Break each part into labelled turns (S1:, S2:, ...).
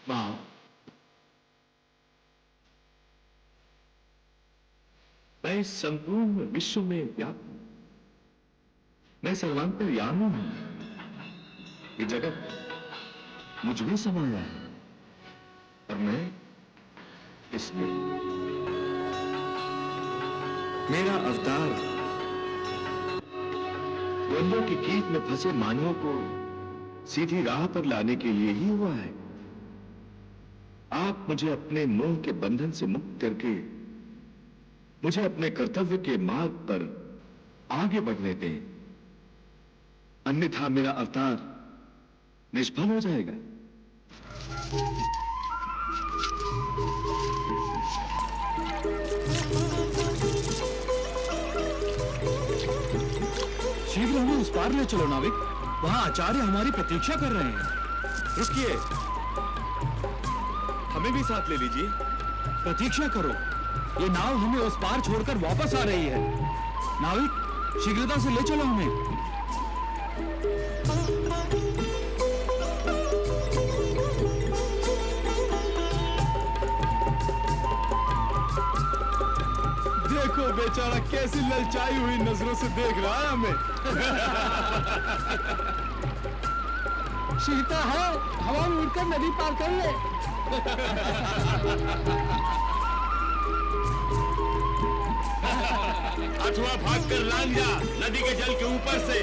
S1: मां, मैं इस संपूर्ण विश्व में व्याप्त हूं। मैं सर्वांतर्यामी हूं। ये जगत मुझ में समाया है और मैं इसमें। मेरा अवतार द्वंद्वों की कीट में फंसे मानवों को सीधी राह पर लाने के लिए ही हुआ है। आप मुझे अपने मोह के बंधन से मुक्त करके मुझे अपने कर्तव्य के मार्ग पर आगे बढ़ने दें, अन्यथा मेरा अवतार निष्फल हो जाएगा।
S2: शीघ्र हमें उस पार ले चलो नाविक, वहां आचार्य हमारी प्रतीक्षा कर रहे हैं।
S3: रुकिए, हमें भी साथ ले लीजिए।
S2: प्रतीक्षा करो, ये नाव हमें उस पार छोड़कर वापस आ रही है। नाविक, शीघ्रता से ले चलो हमें।
S3: देखो बेचारा कैसी ललचाई हुई नजरों से देख रहा है हमें।
S2: शीता है, हवा में उड़कर नदी पार कर ले।
S3: अथवा भागकर लांग जा नदी के जल के ऊपर से।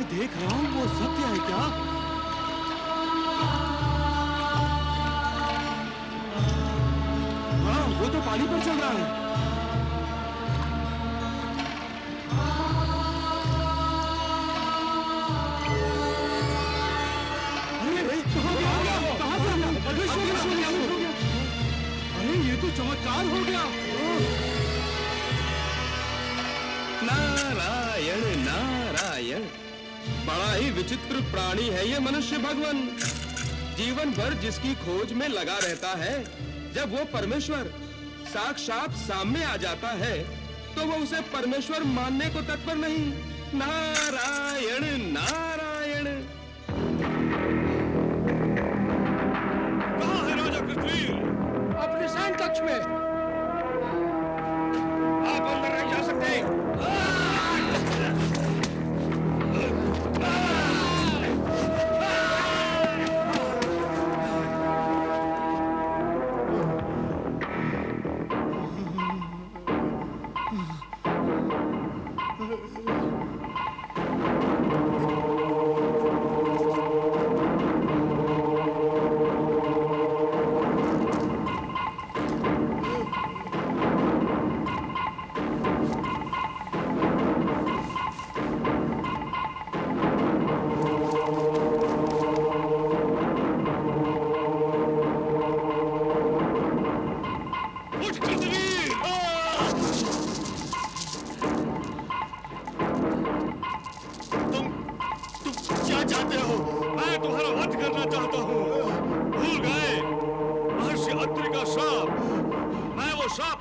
S2: देख रहा हूं वो सत्य है क्या? हाँ, वो तो पानी पर चल रहा है। अरे कहाँ गया? अरे ये तो चमत्कार हो गया।
S3: नारायण नारायण, बड़ा ही विचित्र प्राणी है ये मनुष्य भगवान। जीवन भर जिसकी खोज में लगा रहता है, जब वो परमेश्वर साक्षात सामने आ जाता है तो वो उसे परमेश्वर मानने को तत्पर नहीं। नारायण नारायण। कहाँ है राजा कृतवीर?
S2: अपने सैन कक्ष में।
S3: आप अंदर नहीं जा सकते।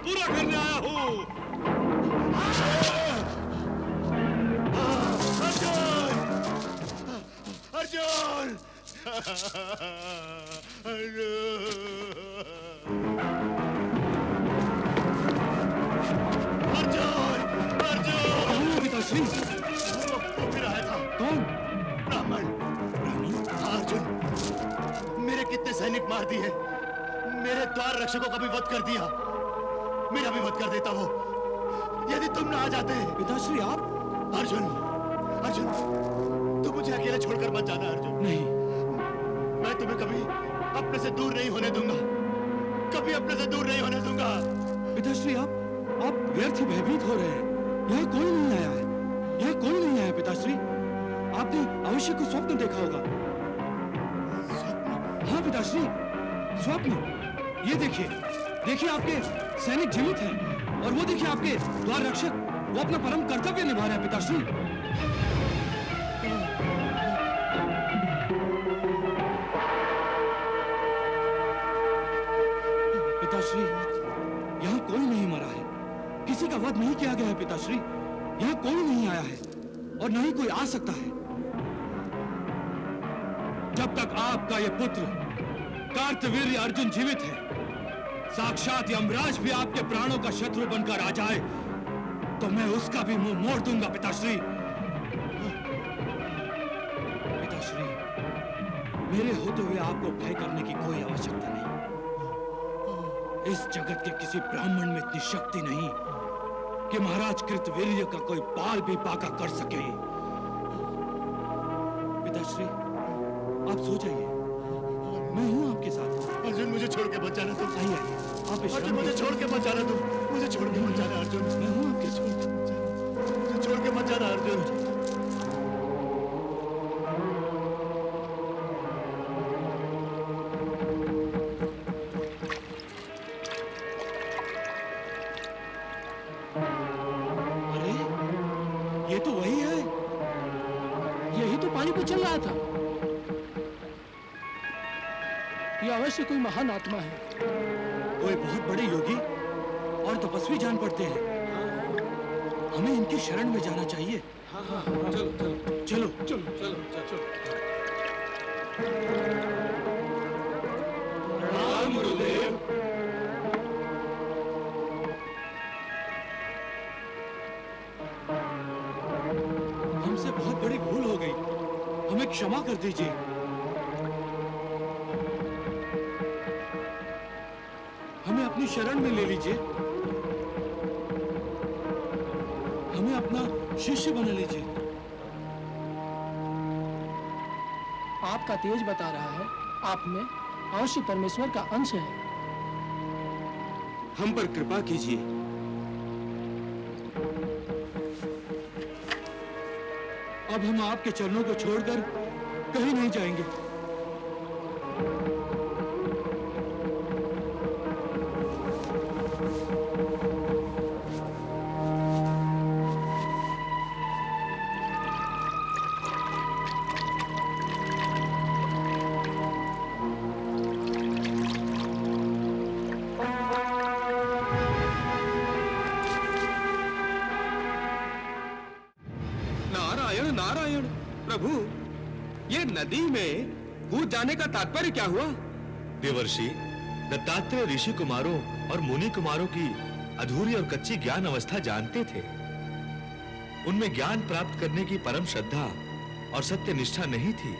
S3: पूरा करने आया हूं। अर्जुन! अर्जुन! अर्जुन! अर्जुन!
S2: पिताश्री,
S3: वो फिर आया था।
S2: कौन?
S3: ब्राह्मण। अर्जुन, मेरे कितने सैनिक मार दिए, मेरे द्वार रक्षकों का भी वध कर दिया, मेरा भी वध कर देता वो, यदि तुम ना आ जाते।
S2: पिताश्री आप?
S3: अर्जुन, अर्जुन, तुम मुझे अकेले छोड़कर मत जाना अर्जुन।
S2: नहीं,
S3: मैं तुम्हें कभी अपने से दूर नहीं होने दूंगा।
S4: कभी अपने से दूर नहीं होने दूंगा।
S2: पिताश्री, आप व्यर्थ ही भयभीत हो रहे हैं। यहाँ कोई नहीं आया है, यहाँ कोई नहीं आया पिताश्री। आपने अवश्य कुछ स्वप्न देखा होगा। हाँ पिताश्री, स्वप्न। ये देखिए आपके सैनिक जीवित हैं, और वो देखिए आपके द्वार रक्षक, वो अपना परम कर्तव्य निभा रहे हैं पिताश्री। पिताश्री, यहाँ कोई नहीं मरा है, किसी का वध नहीं किया गया है पिताश्री। यहाँ कोई नहीं आया है और न ही कोई आ सकता है। जब तक आपका ये पुत्र कार्तवीर्य अर्जुन जीवित है, साक्षात यमराज भी आपके प्राणों का शत्रु बनकर आ जाए तो मैं उसका भी मुंह मोड़ दूंगा पिताश्री। पिताश्री, मेरे होते हुए आपको भय करने की कोई आवश्यकता नहीं। इस जगत के किसी ब्राह्मण में इतनी शक्ति नहीं कि महाराज कृतवीर्य का कोई बाल भी बाका कर सके। पिताश्री, आप सो जाइए, मैं हूं आपके साथ।
S4: अर्जुन, मुझे छोड़ के मत जाना तुम।
S2: आइए आप
S4: अर्जुन, मुझे छोड़ के मत जाना तुम। मुझे छोड़ के मत जाना अर्जुन।
S2: मैं हूं आपके साथ।
S4: मुझे छोड़ के मत जाना अर्जुन।
S2: अरे, ये तो वही है,
S5: यही तो पानी पे चल रहा था। ये अवश्य कोई महान आत्मा है।
S2: कोई बहुत बड़े योगी और तपस्वी जान पड़ते हैं। हमें इनकी शरण में जाना चाहिए। चलो।
S4: राम गुरुदेव।
S2: हमसे बहुत बड़ी भूल हो गई, हमें क्षमा कर दीजिए। हमें अपनी शरण में ले लीजिए, हमें अपना शिष्य बना लीजिए।
S5: आपका तेज बता रहा है आप में अवश्य परमेश्वर का अंश है।
S3: हम पर कृपा कीजिए।
S2: अब हम आपके चरणों को छोड़कर कहीं नहीं जाएंगे।
S3: नारायण नारायण। प्रभु, ये नदी में कूद जाने का तात्पर्य क्या हुआ?
S6: देवर्षि, दत्तात्रेय ऋषि कुमारों और मुनि कुमारों की अधूरी और कच्ची ज्ञान अवस्था जानते थे। उनमें ज्ञान प्राप्त करने की परम श्रद्धा और सत्य निष्ठा नहीं थी।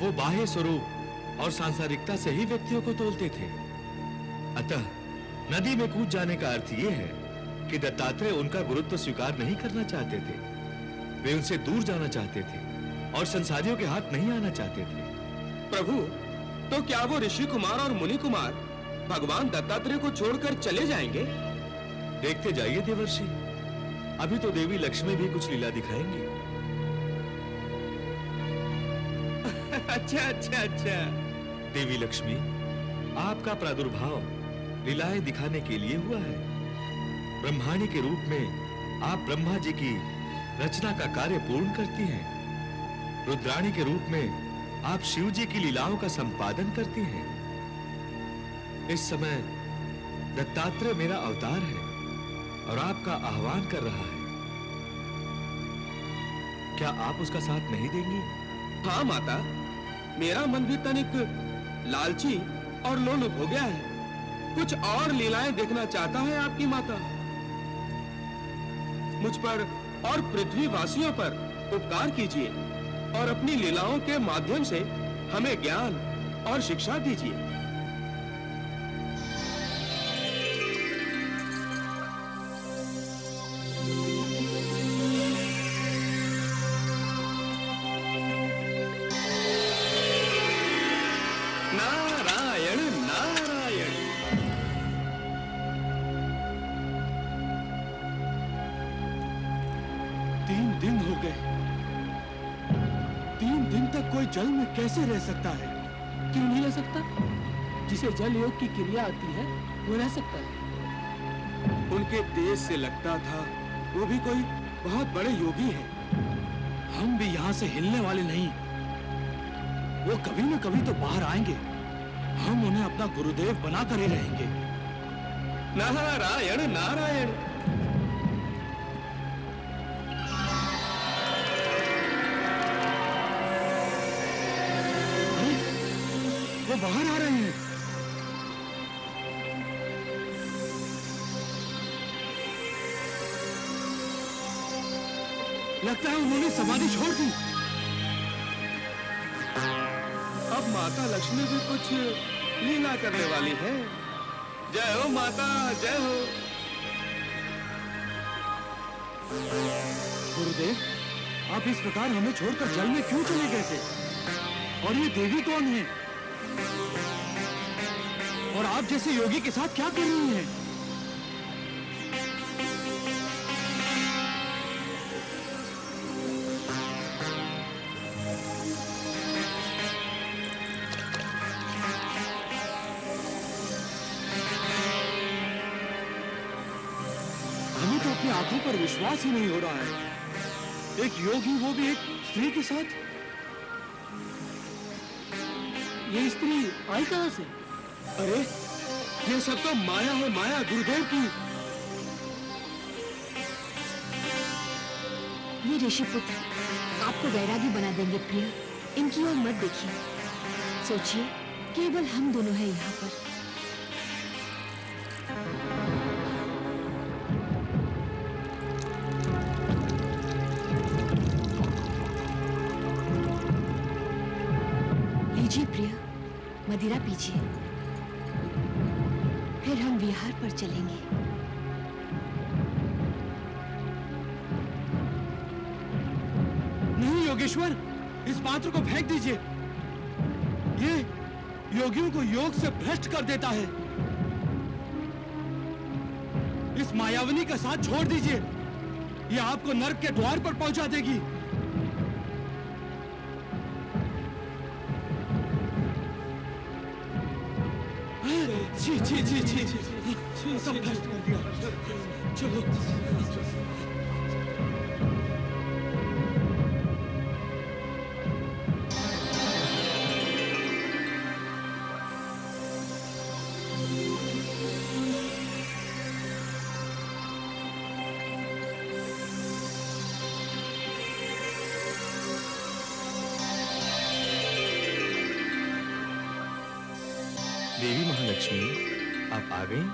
S6: वो बाह्य स्वरूप और सांसारिकता से ही व्यक्तियों को तोलते थे। अतः नदी में कूद जाने का अर्थ यह है कि दत्तात्रेय उनका गुरुत्व स्वीकार नहीं करना चाहते थे। वे उनसे दूर जाना चाहते थे और संसारियों के हाथ नहीं आना चाहते थे।
S3: प्रभु, तो क्या वो ऋषि कुमार और मुनि कुमार भगवान दत्तात्रेय को छोड़कर चले जाएंगे?
S6: देखते जाइए देवर्षि, अभी तो देवी लक्ष्मी भी कुछ लीला दिखाएंगी।
S3: अच्छा।
S6: देवी लक्ष्मी, आपका प्रादुर्भाव लीलाएं दिखाने के लिए हुआ है। ब्रह्माणी के रूप में आप ब्रह्मा जी की रचना का कार्य पूर्ण करती हैं। रुद्राणी के रूप में आप शिव जी की लीलाओं का संपादन करती हैं। इस समय दत्तात्रेय मेरा अवतार है और आपका आह्वान कर रहा है। क्या आप उसका साथ नहीं देंगी?
S3: हाँ माता, मेरा मन भी तनिक लालची और लोलुप हो गया है। कुछ और लीलाएं देखना चाहता है आपकी माता। मुझ पर और पृथ्वी वासियों पर उपकार कीजिए और अपनी लीलाओं के माध्यम से हमें ज्ञान और शिक्षा दीजिए। नारायण
S2: 3 दिन हो गए। 3 दिन तक कोई जल में कैसे रह सकता है?
S5: क्यों नहीं रह सकता? जिसे जल योग की क्रिया आती है वो रह सकता है।
S2: उनके तेज से लगता था वो भी कोई बहुत बड़े योगी है। हम भी यहाँ से हिलने वाले नहीं। वो कभी न कभी तो बाहर आएंगे। हम उन्हें अपना गुरुदेव बनाकर ही रहेंगे।
S3: नारायण नारायण।
S2: अरे, वो बाहर आ रहे हैं। लगता है उन्होंने समाधि छोड़ दी।
S3: अब माता लक्ष्मी भी कुछ लीला करने वाली है। जय हो माता, जय हो।
S2: गुरुदेव, आप इस प्रकार हमें छोड़कर जल में क्यों चले गए थे? और ये देवी कौन है? और आप जैसे योगी के साथ क्या कर रही हैं? हमें तो अपनी आंखों पर विश्वास ही नहीं हो रहा है। एक योगी, वो भी एक स्त्री के साथ।
S5: ये स्त्री आई कहां से?
S2: अरे, ये सब तो माया है, माया गुरुदेव की।
S7: ये ऋषिपुत्र आपको वैरागी बना देंगे प्रिय। इनकी ओर मत देखिए। सोचिए, केवल हम दोनों हैं यहाँ पर। लीजिए प्रिय, मदिरा पीजिए। फिर हम विहार पर चलेंगे।
S2: नहीं योगेश्वर, इस पात्र को फेंक दीजिए। ये योगियों को योग से भ्रष्ट कर देता है। इस मायावनी का साथ छोड़ दीजिए। ये आपको नर्क के द्वार पर पहुंचा देगी। जी जी जी जी जी, सब भ्रष्ट कर दिया। चलो।
S6: देवी महालक्ष्मी, आप आ गई?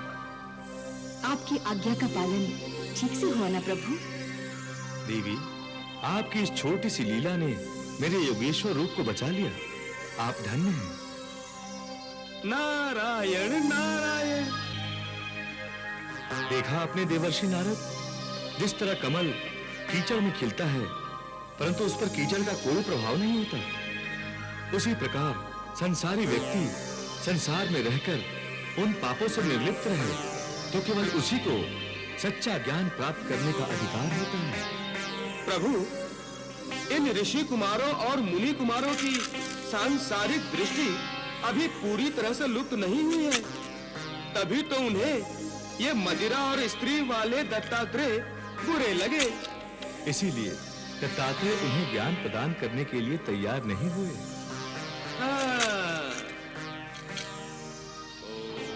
S7: आपकी आज्ञा का पालन ठीक से हुआ ना प्रभु?
S6: देवी, आपकी इस छोटी सी लीला ने मेरे योगेश्वर रूप को बचा लिया। आप धन्य हैं।
S3: नारायण नारायण।
S6: देखा आपने देवर्षि नारद, जिस तरह कमल कीचड़ में खिलता है परंतु उस पर कीचड़ का कोई प्रभाव नहीं होता, उसी प्रकार संसारी व्यक्ति संसार में रहकर उन पापों से निर्लिप्त रहे तो केवल उसी को सच्चा ज्ञान प्राप्त करने का अधिकार होता है।
S3: प्रभु, इन ऋषि कुमारों और मुनि कुमारों की सांसारिक दृष्टि अभी पूरी तरह से लुप्त नहीं हुई है, तभी तो उन्हें ये मदिरा और स्त्री वाले दत्तात्रेय बुरे लगे।
S6: इसीलिए दत्तात्रेय उन्हें ज्ञान प्रदान करने के लिए तैयार नहीं हुए।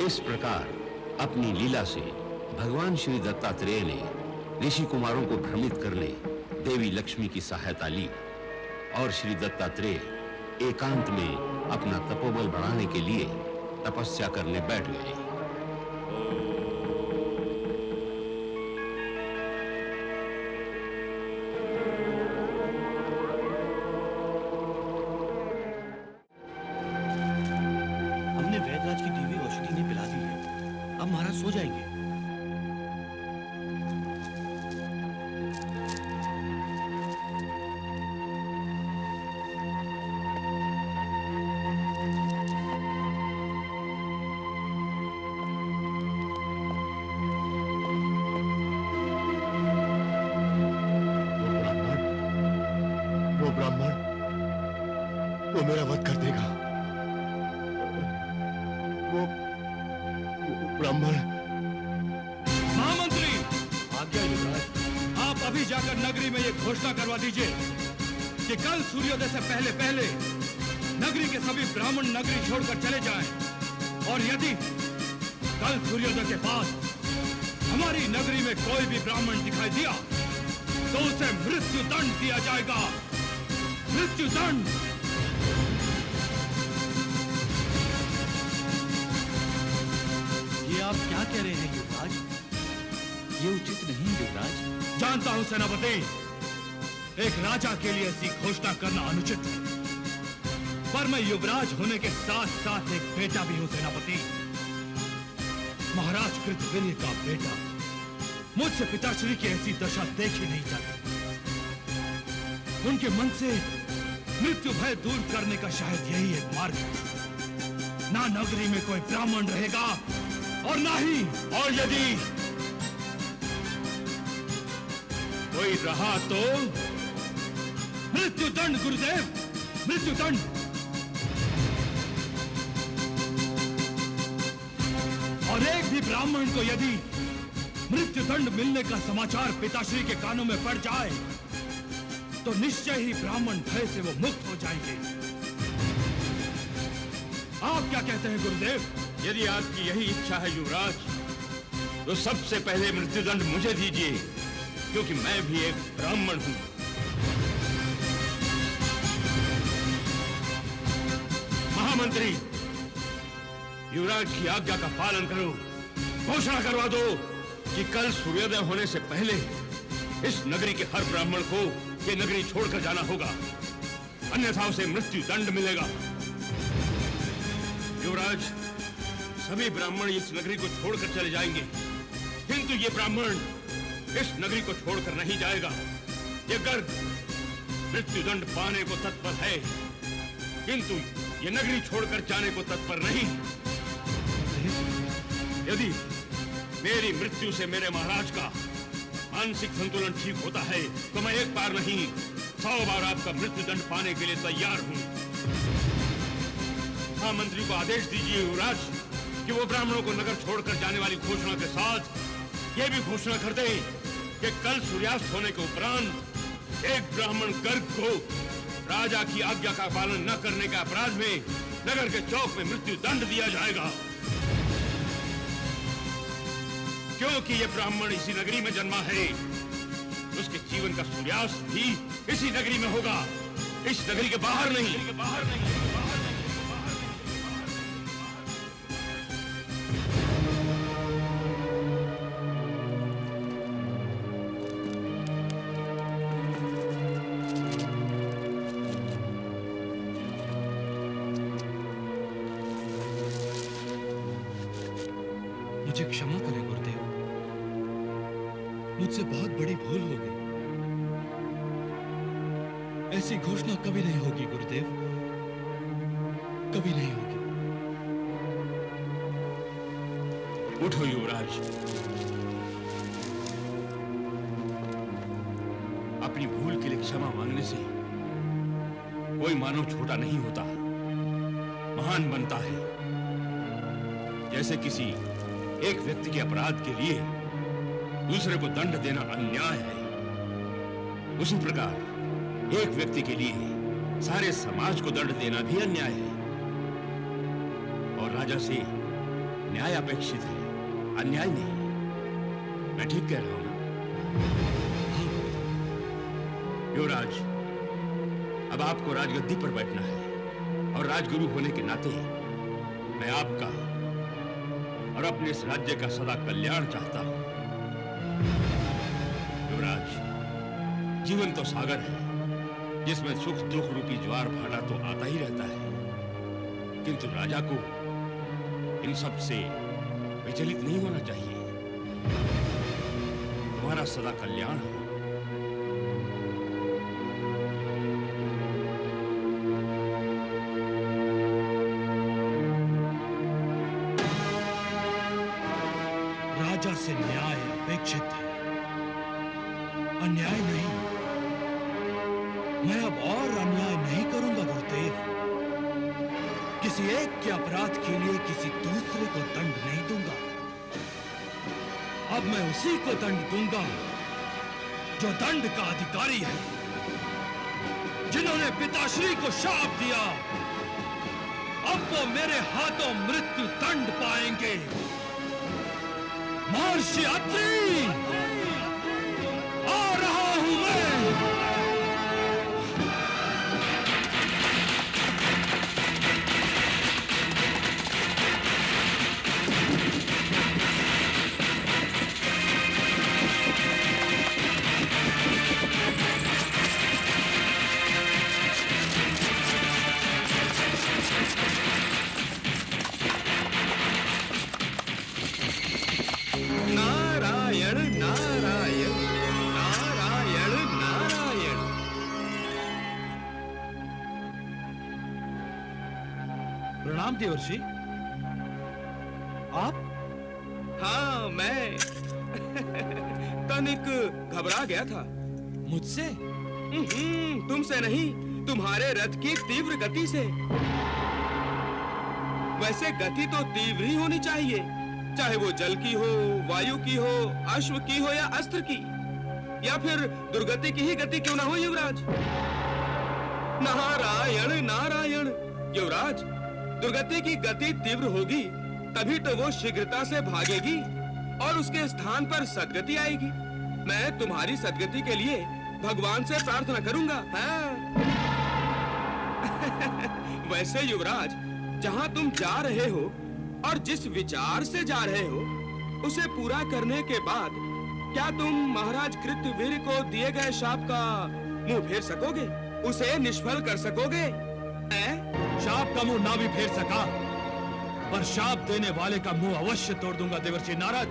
S8: इस प्रकार अपनी लीला से भगवान श्री दत्तात्रेय ने ऋषि कुमारों को भ्रमित करने देवी लक्ष्मी की सहायता ली और श्री दत्तात्रेय एकांत में अपना तपोबल बढ़ाने के लिए तपस्या करने बैठ गए।
S4: हमने वैदराज की दी हुई औषधि ने पिला दी है। अब महाराज सो जाएंगे।
S2: अभी जाकर नगरी में ये घोषणा करवा दीजिए कि कल सूर्योदय से पहले पहले नगरी के सभी ब्राह्मण नगरी छोड़कर चले जाएं, और यदि कल सूर्योदय के बाद हमारी नगरी में कोई भी ब्राह्मण दिखाई दिया तो उसे मृत्यु दंड दिया जाएगा। मृत्यु दंड।
S4: ये आप क्या कह रहे हैं युवराज? ये उचित नहीं युवराज।
S2: जानता हूं सेनापति, एक राजा के लिए ऐसी घोषणा करना अनुचित है, पर मैं युवराज होने के साथ साथ एक बेटा भी हूं सेनापति। महाराज कृतविर्य का बेटा। मुझसे पिताश्री की ऐसी दशा देखी नहीं जाती। उनके मन से मृत्यु भय दूर करने का शायद यही एक मार्ग है। ना नगरी में कोई ब्राह्मण रहेगा और ना ही, और यदि कोई रहा तो मृत्यु दंड गुरुदेव, मृत्यु दंड। और एक भी ब्राह्मण को यदि मृत्यु दंड मिलने का समाचार पिताश्री के कानों में पड़ जाए तो निश्चय ही ब्राह्मण भय से वो मुक्त हो जाएंगे। आप क्या कहते हैं गुरुदेव?
S3: यदि आपकी यही इच्छा है युवराज, तो सबसे पहले मृत्युदंड मुझे दीजिए, क्योंकि मैं भी एक ब्राह्मण हूं। महामंत्री, युवराज की आज्ञा का पालन करो। घोषणा करवा दो कि कल सूर्योदय होने से पहले इस नगरी के हर ब्राह्मण को ये नगरी छोड़कर जाना होगा, अन्यथा उसे मृत्यु दंड मिलेगा। युवराज, सभी ब्राह्मण इस नगरी को छोड़कर चले जाएंगे, किंतु ये ब्राह्मण इस नगरी को छोड़कर नहीं जाएगा। ये गर्ग मृत्यु दंड पाने को तत्पर है, किंतु ये नगरी छोड़कर जाने को तत्पर नहीं। यदि मेरी मृत्यु से मेरे महाराज का मानसिक संतुलन ठीक होता है तो मैं एक बार नहीं 100 बार आपका मृत्यु दंड पाने के लिए तैयार हूं। महामंत्री को आदेश दीजिए युवराज कि वो ब्राह्मणों को नगर छोड़कर जाने वाली घोषणा के साथ ये भी घोषणा कर दे कि कल सूर्यास्त होने के उपरांत एक ब्राह्मण गर्ग को राजा की आज्ञा का पालन न करने के अपराध में नगर के चौक में मृत्यु दंड दिया जाएगा। क्योंकि ये ब्राह्मण इसी नगरी में जन्मा है, उसके जीवन का सूर्यास्त भी इसी नगरी में होगा, इस नगरी के बाहर नहीं।
S2: मुझे क्षमा करें गुरुदेव, मुझसे बहुत बड़ी भूल हो गई। ऐसी घोषणा कभी नहीं होगी गुरुदेव, कभी नहीं होगी।
S3: उठो युवराज, अपनी भूल के लिए क्षमा मांगने से कोई मानव छोटा नहीं होता, महान बनता है। जैसे किसी एक व्यक्ति के अपराध के लिए दूसरे को दंड देना अन्याय है, उसी प्रकार एक व्यक्ति के लिए सारे समाज को दंड देना भी अन्याय है। और राजा से न्याय अपेक्षित है, अन्याय नहीं। मैं ठीक कह रहा हूं ना? युवराज, अब आपको राजगद्दी पर बैठना है और राजगुरु होने के नाते मैं आपका और अपने इस राज्य का सदा कल्याण चाहता हूं। युवराज, जीवन तो सागर है जिसमें सुख दुख रूपी ज्वार भाटा तो आता ही रहता है, किंतु राजा को इन सब से विचलित नहीं होना चाहिए। तुम्हारा सदा कल्याण हो।
S2: राजा से न्याय अपेक्षित है, अन्याय नहीं। मैं अब और अन्याय नहीं करूंगा गुरुदेव। किसी एक के अपराध के लिए किसी दूसरे को दंड नहीं दूंगा। अब मैं उसी को दंड दूंगा जो दंड का अधिकारी है, जिन्होंने पिताश्री को शाप दिया, अब वो मेरे हाथों मृत्यु दंड पाएंगे। महर्षि अत्रि, आ रहा हूं मैं।
S3: नारायण नारायण नारायण नारायण।
S2: प्रणाम देवर्षि। आप?
S3: हाँ, मैं तनिक घबरा गया था।
S2: मुझसे?
S3: तुमसे नहीं, तुम्हारे रथ की तीव्र गति से। वैसे गति तो तीव्र ही होनी चाहिए, चाहे वो जल की हो, वायु की हो, अश्व की हो या अस्त्र की, या फिर दुर्गति की ही गति क्यों ना हो युवराज। नारायण नारायण। युवराज, दुर्गति की गति तीव्र होगी तभी तो वो शीघ्रता से भागेगी और उसके स्थान पर सद्गति आएगी। मैं तुम्हारी सद्गति के लिए भगवान से प्रार्थना करूंगा। हाँ। वैसे युवराज, जहां तुम जा रहे हो और जिस विचार से जा रहे हो, उसे पूरा करने के बाद क्या तुम महाराज कृतवीर को दिए गए शाप का मुंह फेर सकोगे? उसे निष्फल कर सकोगे?
S2: शाप का मुंह ना भी फेर सका, पर शाप देने वाले का मुंह अवश्य तोड़ दूंगा देवर्षि नारद।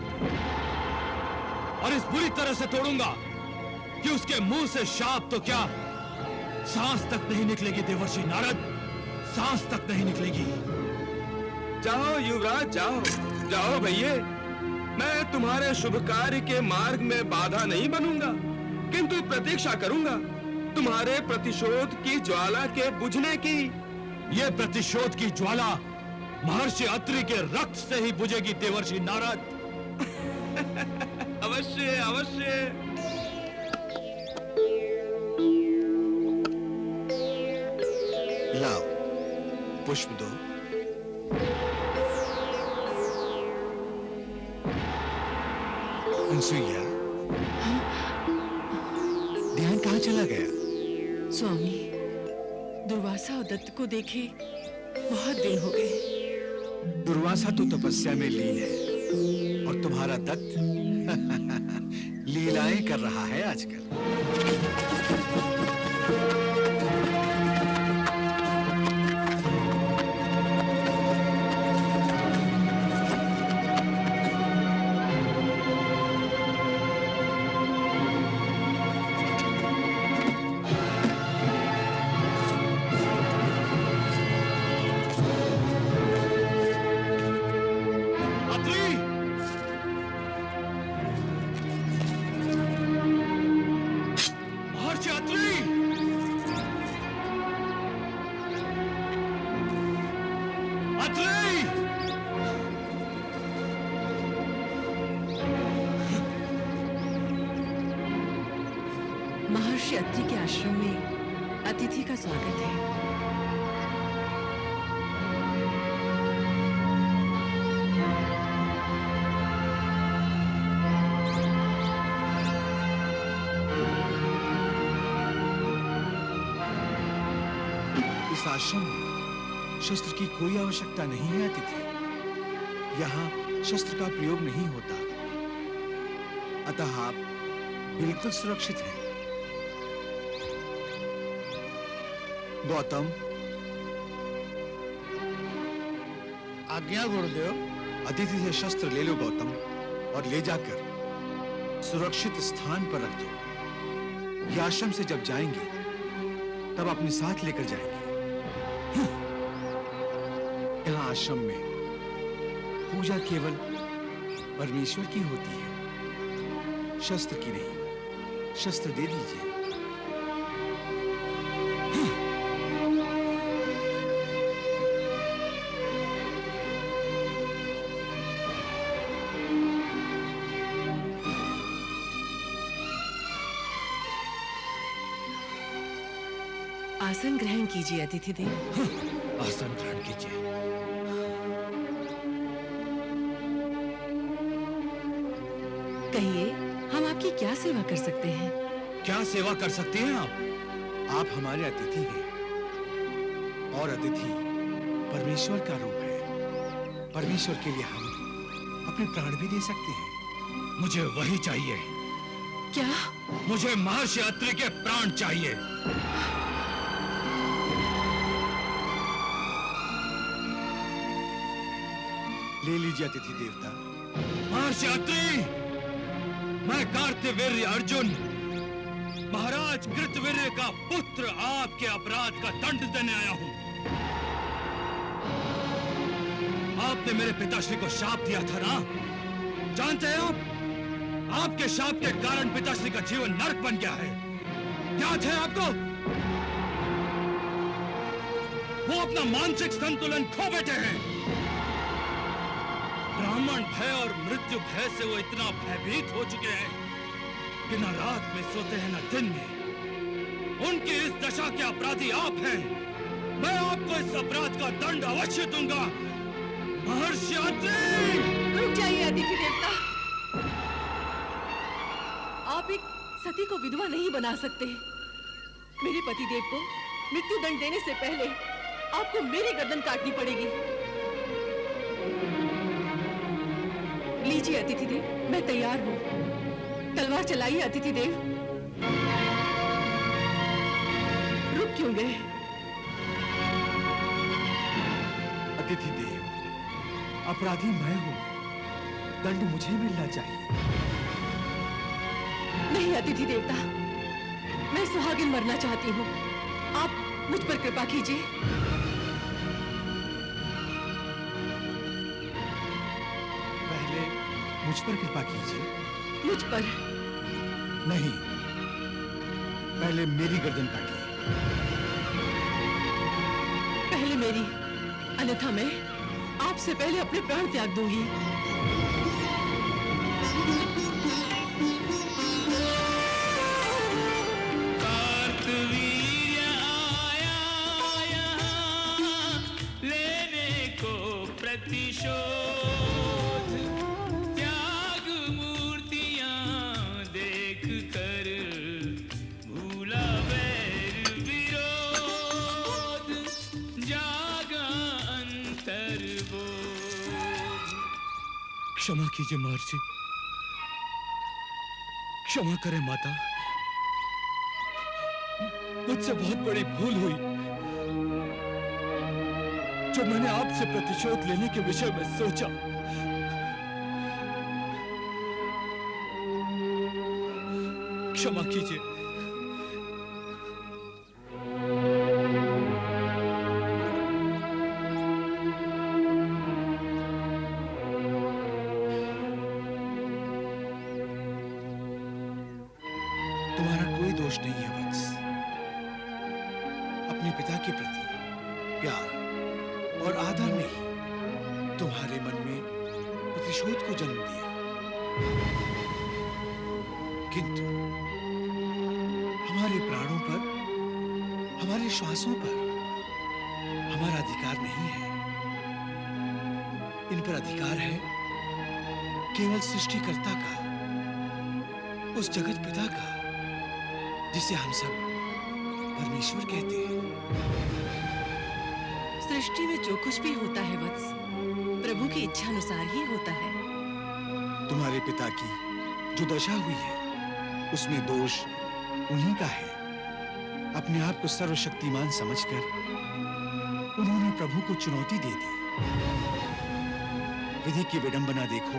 S2: और इस बुरी तरह से तोड़ूंगा कि उसके मुंह से शाप तो क्या, सांस तक नहीं निकलेगी देवर्षि नारद, सांस तक नहीं निकलेगी।
S3: जाओ युवराज, जाओ जाओ भैये। मैं तुम्हारे शुभ कार्य के मार्ग में बाधा नहीं बनूंगा, किंतु प्रतीक्षा करूंगा तुम्हारे प्रतिशोध की ज्वाला के बुझने की।
S2: ये प्रतिशोध की ज्वाला महर्षि अत्रि के रक्त से ही बुझेगी देवर्षि नारद।
S3: अवश्य अवश्य।
S9: लाओ, पुष्प दो। अनसुईया, ध्यान कहाँ चला गया?
S10: स्वामी, दुर्वासा और दत्त को देखे बहुत दिन हो गए।
S9: दुर्वासा तो तपस्या में लीन है और तुम्हारा दत्त लीलाएं कर रहा है आजकल।
S10: महर्षि अत्रि के आश्रम में अतिथि का स्वागत है।
S9: इस आश्रम में शस्त्र की कोई आवश्यकता नहीं है अतिथि। यहाँ शस्त्र का प्रयोग नहीं होता, अतः आप बिल्कुल सुरक्षित हैं। गौतम,
S5: आज्ञा गुरुदेव।
S9: अतिथि से शस्त्र ले लो गौतम, और ले जाकर सुरक्षित स्थान पर रख दो। ये आश्रम से जब जाएंगे तब अपने साथ लेकर जाएंगे। यहाँ आश्रम में पूजा केवल परमेश्वर की होती है, शस्त्र की नहीं। शस्त्र दे दीजिए।
S10: आसन ग्रहण कीजिए अतिथि देव।
S2: आसन ग्रहण कीजिए।
S10: कहिए, हम आपकी क्या सेवा कर सकते हैं?
S2: क्या सेवा कर सकती हैं आप?
S9: आप हमारे अतिथि हैं और अतिथि परमेश्वर का रूप है। परमेश्वर के लिए हम अपने प्राण भी दे सकते हैं।
S2: मुझे वही चाहिए।
S10: क्या?
S2: मुझे महर्षि अत्रि के प्राण चाहिए।
S9: ले लीजिए अतिथि देवता।
S2: महर्षि अत्रि, मैं कार्तवीर्य अर्जुन, महाराज कृतवीर्य का पुत्र, आपके अपराध का दंड देने आया हूं। आपने मेरे पिताश्री को शाप दिया था ना? जानते हैं आप, आपके शाप के कारण पिताश्री का जीवन नरक बन गया है। याद है आपको? वो अपना मानसिक संतुलन खो बैठे हैं। ब्राह्मण भय और मृत्यु भय से वो इतना भयभीत हो चुके हैं कि न रात में सोते हैं न दिन में। उनकी इस दशा के अपराधी आप हैं। मैं आपको इस अपराध का दंड अवश्य दूंगा। महर्षि अत्रि!
S10: रुक जाइए अतिथि देवता। आप एक सती को विधवा नहीं बना सकते। मेरे पतिदेव को मृत्यु दंड देने से पहले आपको मेरी गर्दन काटनी पड़ेगी। लीजिए अतिथि देव, मैं तैयार हूँ। तलवार चलाइए अतिथि देव। रुक क्यों गए?
S9: अतिथि देव, अपराधी मैं हूं, दंड मुझे मिलना चाहिए।
S10: नहीं अतिथि देवता, मैं सुहागिन मरना चाहती हूँ। आप मुझ पर कृपा कीजिए।
S9: पहले मुझ पर कृपा कीजिए।
S10: मुझ पर?
S9: नहीं, पहले मेरी गर्दन काटिए।
S10: पहले मेरी, अन्यथा मैं आपसे पहले अपने प्राण त्याग दूंगी।
S11: कार्तवीर्य आया यहाँ लेने को प्रतिशोध, त्याग मूर्तियां देख कर भूला वैर विरोध, जागा अंतर्बोध।
S2: क्षमा कीजिए महर्षि, क्षमा करें माता। मुझसे बहुत बड़ी भूल हुई जो मैंने आपसे प्रतिशोध लेने के विषय में सोचा। क्षमा कीजिए।
S9: तुम्हारा कोई दोष नहीं है वत्स। अपने पिता के प्रति प्यार और आदर ने ही तुम्हारे मन में प्रतिशोध को जन्म दिया। किंतु हमारे प्राणों पर, हमारे श्वासों पर हमारा अधिकार नहीं है। इन पर अधिकार है केवल सृष्टिकर्ता का, उस जगत पिता का, जिसे हम सब परमेश्वर कहते हैं।
S10: सृष्टि में जो कुछ भी होता है वत्स, प्रभु की इच्छा अनुसार ही होता है।
S9: तुम्हारे पिता की जो दशा हुई है, उसमें दोष उन्हीं का है। अपने आप को सर्वशक्तिमान समझकर उन्होंने प्रभु को चुनौती दे दी। विधि की विडंबना देखो।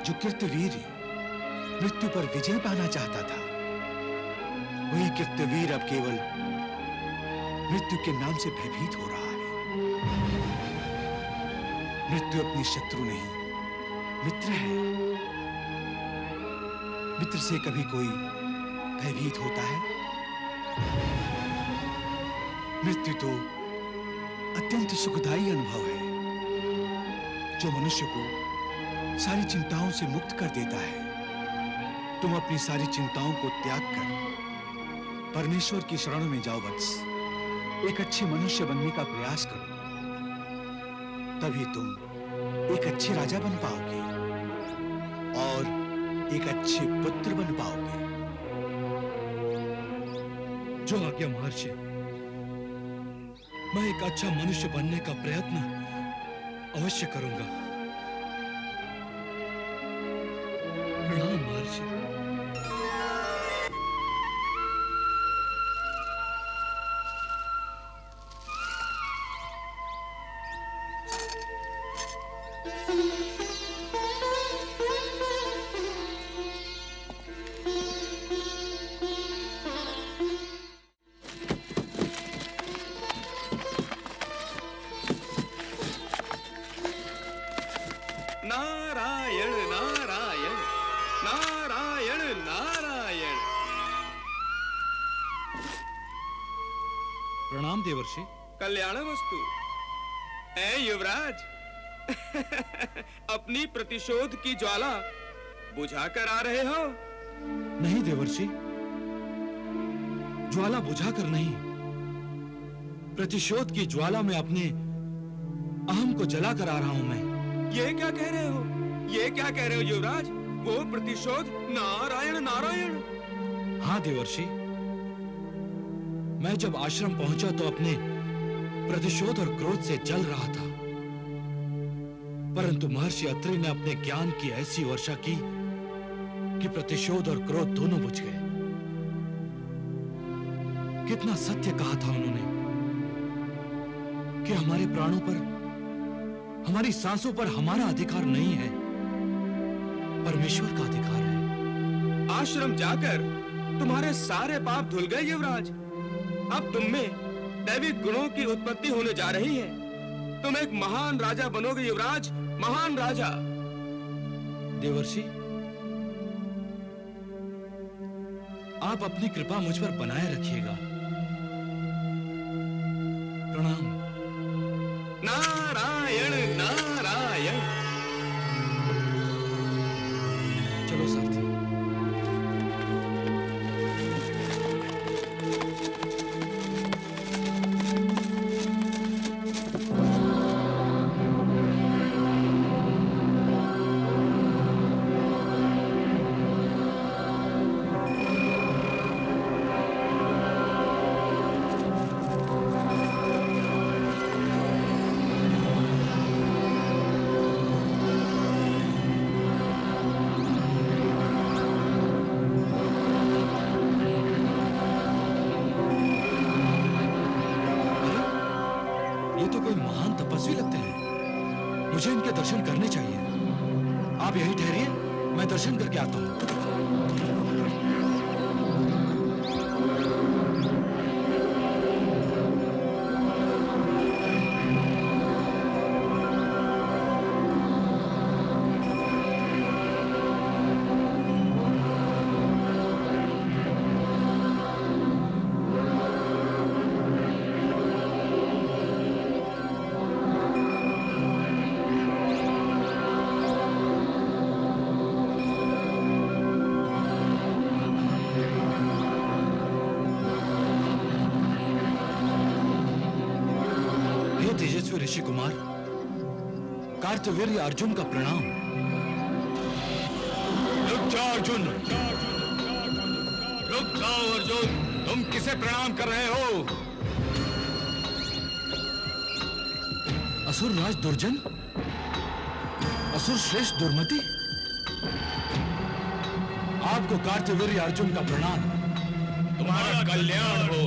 S9: जो कृत्यवीर्य मृत्यु पर विजय पाना चाहता था, वही कृत्यवीर अब केवल मृत्यु के नाम से भयभीत हो रहा है। मृत्यु अपनी शत्रु नहीं, मित्र है। मित्र से कभी कोई भयभीत होता है? मृत्यु तो अत्यंत सुखदायी अनुभव है, जो मनुष्य को सारी चिंताओं से मुक्त कर देता है। तुम अपनी सारी चिंताओं को त्याग कर परमेश्वर की शरण में जाओ वत्स। एक अच्छे मनुष्य बनने का प्रयास करो, तभी तुम एक अच्छे राजा बन पाओगे और एक अच्छे पुत्र बन पाओगे।
S2: जो आज्ञा महर्षि, मैं एक अच्छा मनुष्य बनने का प्रयत्न अवश्य करूंगा। प्रणाम महर्षि।
S3: नारायण नारायण नारायण नारायण।
S2: प्रणाम देवर्षि।
S3: कल्याण वस्तु। ऐ युवराज, अपनी प्रतिशोध की ज्वाला बुझा कर आ रहे हो?
S2: नहीं देवर्षि, ज्वाला बुझाकर नहीं, प्रतिशोध की ज्वाला में अपने अहम को जलाकर आ रहा हूं मैं।
S3: ये क्या कह रहे हो? ये क्या कह रहे हो युवराज? वो प्रतिशोध? नारायण नारायण।
S2: हाँ देवर्षि, मैं जब आश्रम पहुंचा तो अपने प्रतिशोध और क्रोध से जल रहा था, परंतु महर्षि अत्रि ने अपने ज्ञान की ऐसी वर्षा की कि प्रतिशोध और क्रोध दोनों बुझ गए। कितना सत्य कहा था उन्होंने कि हमारे प्राणों पर, हमारी सांसों पर हमारा अधिकार नहीं है, परमेश्वर का अधिकार है।
S3: आश्रम जाकर तुम्हारे सारे पाप धुल गए युवराज। अब तुम में दैविक गुणों की उत्पत्ति होने जा रही है। तुम एक महान राजा बनोगे युवराज, महान राजा।
S2: देवर्षि, आप अपनी कृपा मुझ पर बनाए रखिएगा। प्रणाम।
S3: नारायण नारायण।
S2: चलो साथी। मुझे इनके दर्शन करने चाहिए। आप यहीं ठहरिए, मैं दर्शन करके आता हूं। तेजस्वी ऋषि कुमार, कार्तवीर्य अर्जुन का प्रणाम।
S6: रुक जाओ अर्जुन, रुक जाओ अर्जुन, तुम किसे प्रणाम कर रहे हो?
S2: असुर राज दुर्जन, असुर श्रेष्ठ दुर्मति, आपको कार्तवीर्य अर्जुन का प्रणाम।
S6: तुम्हारा कल्याण हो।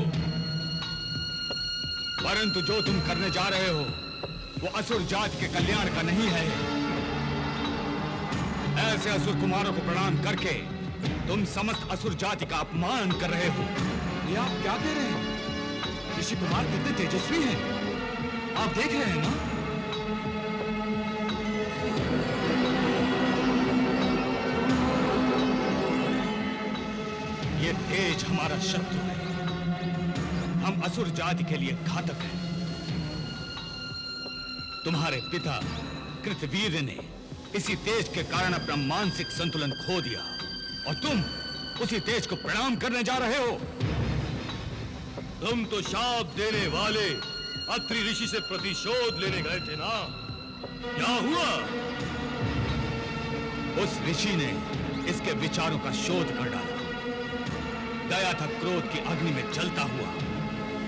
S6: परंतु जो तुम करने जा रहे हो वो असुर जाति के कल्याण का नहीं है। ऐसे असुर कुमारों को प्रणाम करके तुम समस्त असुर जाति का अपमान कर रहे हो।
S2: ये आप क्या कह रहे हैं? ऋषि कुमार कितने तेजस्वी हैं, आप देख रहे हैं ना?
S6: ये तेज हमारा शत्रु है। हम असुर जाति के लिए घातक हैं। तुम्हारे पिता कृतवीर्य ने इसी तेज के कारण अपना मानसिक संतुलन खो दिया और तुम उसी तेज को प्रणाम करने जा रहे हो। तुम तो शाप देने वाले अत्रि ऋषि से प्रतिशोध लेने गए थे ना? क्या हुआ?
S2: उस ऋषि ने इसके विचारों का शोध कर डाला। गया था क्रोध की अग्नि में जलता हुआ,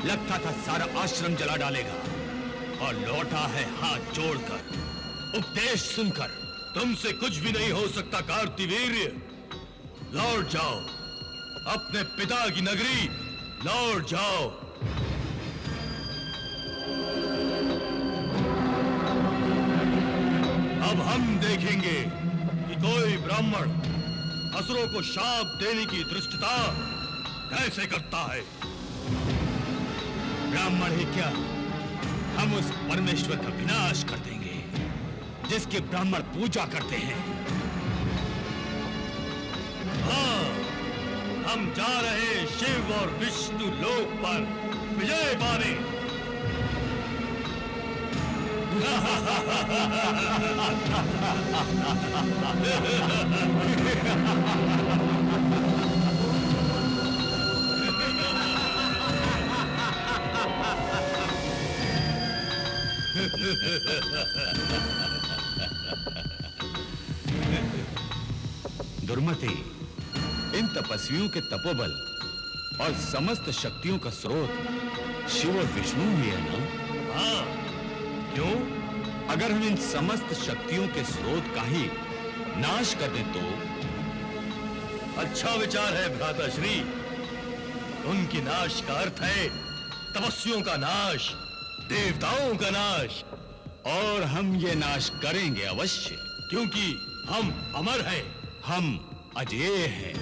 S2: लगता था सारा आश्रम जला डालेगा, और लौटा है हाथ जोड़कर, उपदेश सुनकर।
S6: तुमसे कुछ भी नहीं हो सकता कार्तिवीर्य। लौट जाओ अपने पिता की नगरी, लौट जाओ। अब हम देखेंगे कि कोई ब्राह्मण असुरों को शाप देने की धृष्टता कैसे करता है।
S2: ब्राह्मण ही क्या, हम उस परमेश्वर का विनाश कर देंगे जिसकी ब्राह्मण पूजा करते हैं।
S6: हाँ, हम जा रहे शिव और विष्णु लोक पर विजय पाने।
S2: दुर्मति, इन तपस्वियों के तपोबल और समस्त शक्तियों का स्रोत शिव और विष्णु ही है ना?
S6: हाँ, क्यों?
S2: अगर हम इन समस्त शक्तियों के स्रोत का ही नाश कर दें तो?
S6: अच्छा विचार है भ्राताश्री। उनकी नाश का अर्थ है तपस्वियों का नाश, देवताओं का नाश।
S2: और हम ये नाश करेंगे अवश्य,
S6: क्योंकि हम अमर हैं,
S2: हम अजेय हैं।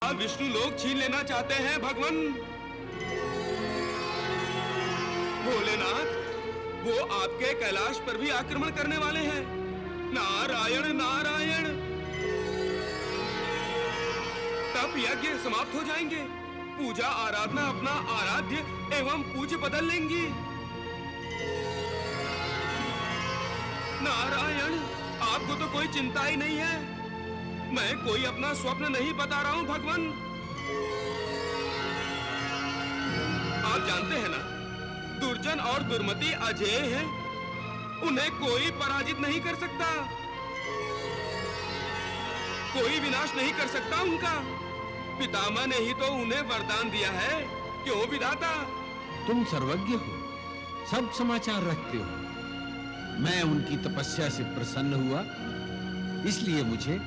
S3: विष्णु लोग छीन लेना चाहते हैं भगवान। भोलेनाथ, वो आपके कैलाश पर भी आक्रमण करने वाले हैं। नारायण नारायण। तप यज्ञ समाप्त हो जाएंगे, पूजा आराधना अपना आराध्य एवं पूज्य बदल लेंगी। नारायण, आपको तो कोई चिंता ही नहीं है। मैं कोई अपना स्वप्न नहीं बता रहा हूं भगवान। आप जानते हैं ना, दुर्जन और दुर्मति अजेय हैं, उन्हें कोई पराजित नहीं कर सकता, कोई विनाश नहीं कर सकता उनका। पितामह ने ही तो उन्हें वरदान दिया है। क्यों विधाता?
S8: तुम सर्वज्ञ हो, सब समाचार रखते हो। मैं उनकी तपस्या से प्रसन्न हुआ, इसलिए मुझे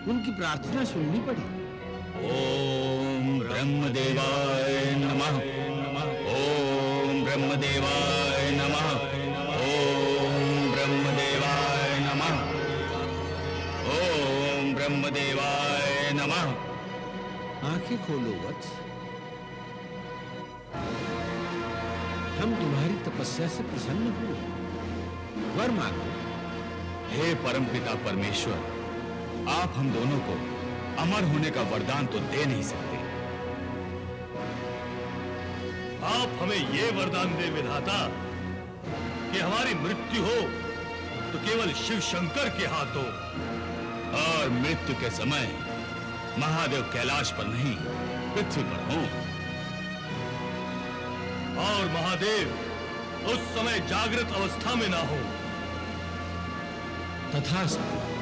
S8: उनकी प्रार्थना सुननी पड़ी।
S2: ओम ब्रह्मदेवाय नमः। ओम ब्रह्मदेवाय नमः। ओम ब्रह्मदेवाय नमः। ओम ब्रह्मदेवाय नमः।
S8: आंखें खोलो वत्स, हम तुम्हारी तपस्या से प्रसन्न हुए। वर मांगो।
S2: हे परमपिता परमेश्वर, आप हम दोनों को अमर होने का वरदान तो दे नहीं सकते।
S6: आप हमें ये वरदान दे विधाता कि हमारी मृत्यु हो तो केवल शिव शंकर के हाथों,
S2: और मृत्यु के समय
S6: महादेव कैलाश पर नहीं, पृथ्वी पर हों। और महादेव उस समय जागृत अवस्था में ना हो।
S2: तथास्तु।